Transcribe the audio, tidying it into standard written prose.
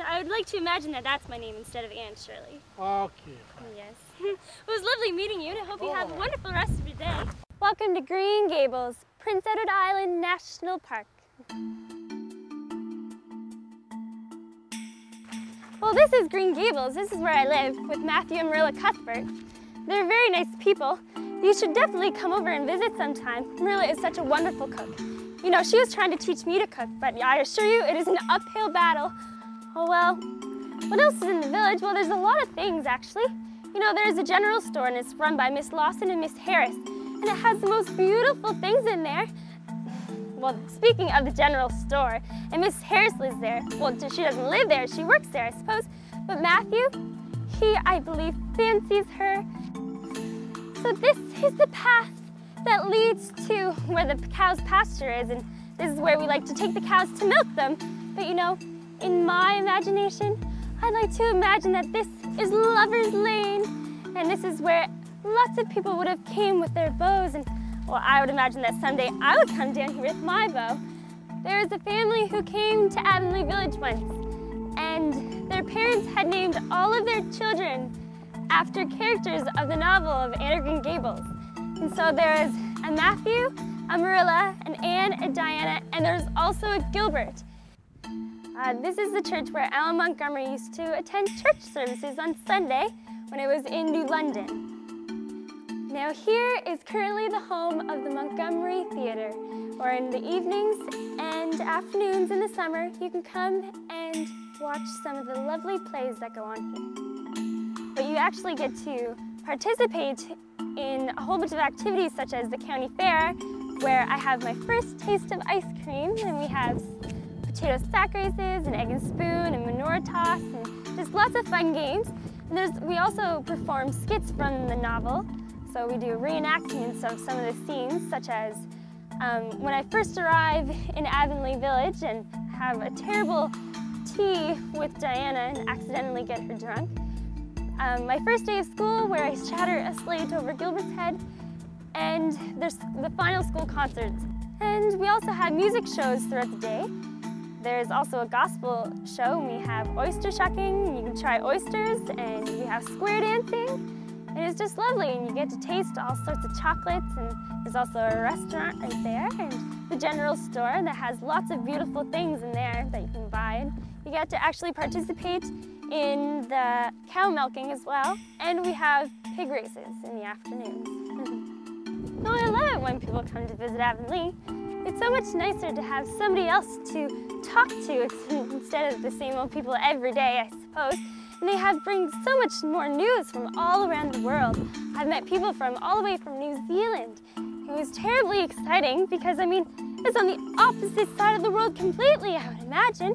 I would like to imagine that that's my name instead of Anne Shirley. Okay, fine. Yes. It was lovely meeting you, and I hope you have a wonderful rest of your day. Welcome to Green Gables, Prince Edward Island National Park. Well, this is Green Gables. This is where I live with Matthew and Marilla Cuthbert. They're very nice people. You should definitely come over and visit sometime. Marilla is such a wonderful cook. You know, she was trying to teach me to cook, but I assure you it is an uphill battle. Oh well, what else is in the village? Well, there's a lot of things actually. You know, there's a general store and it's run by Miss Lawson and Miss Harris, and it has the most beautiful things in there. Well, speaking of the general store, and Miss Harris lives there. Well, she doesn't live there, she works there, I suppose. But Matthew, he, I believe, fancies her. So this is the path that leads to where the cow's pasture is, and this is where we like to take the cows to milk them. But you know, in my imagination, I like to imagine that this is Lover's Lane, and this is where lots of people would have came with their bows, and well, I would imagine that someday I would come down here with my bow. There is a family who came to Avonlea Village once, and their parents had named all of their children after characters of the novel of Anne of Green Gables. And so there is a Matthew, a Marilla, an Anne, a Diana, and there's also a Gilbert. This is the church where Alan Montgomery used to attend church services on Sunday when it was in New London. Now here is currently the home of the Montgomery Theatre, where in the evenings and afternoons in the summer you can come and watch some of the lovely plays that go on here. But you actually get to participate in a whole bunch of activities such as the county fair, where I have my first taste of ice cream, and we have potato sack races and egg and spoon and manure toss and just lots of fun games. And we also perform skits from the novel. So we do reenactments of some of the scenes, such as when I first arrive in Avonlea Village and have a terrible tea with Diana and accidentally get her drunk. My first day of school, where I shatter a slate over Gilbert's head, and there's the final school concerts. And we also have music shows throughout the day. There's also a gospel show, and we have oyster shucking, and you can try oysters, and we have square dancing. And it's just lovely, and you get to taste all sorts of chocolates, and there's also a restaurant right there, and the general store that has lots of beautiful things in there that you can buy. And you get to actually participate in the cow milking as well, and we have pig races in the afternoons. No, I love it when people come to visit Avonlea. It's so much nicer to have somebody else to talk to instead of the same old people every day, I suppose. And they bring so much more news from all around the world. I've met people from all the way from New Zealand. It was terribly exciting because, I mean, it's on the opposite side of the world completely, I would imagine.